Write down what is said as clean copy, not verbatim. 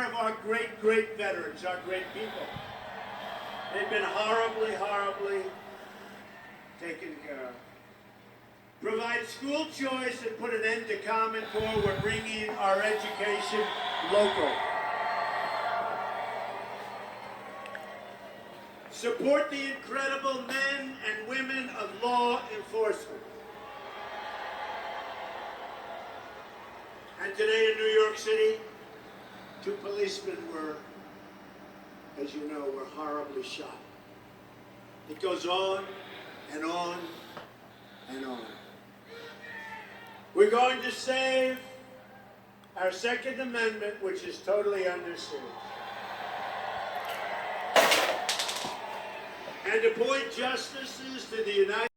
of our great, great veterans, our great people. They've been horribly, horribly taken care of. Provide school choice and put an end to Common Core. We're bringing our education local. Support the incredible men and women of law enforcement. And today in New York City, 2 policemen were, as you know, were horribly shot. It goes on and on and on. We're going to save our Second Amendment, which is totally under siege. And appoint justices to the United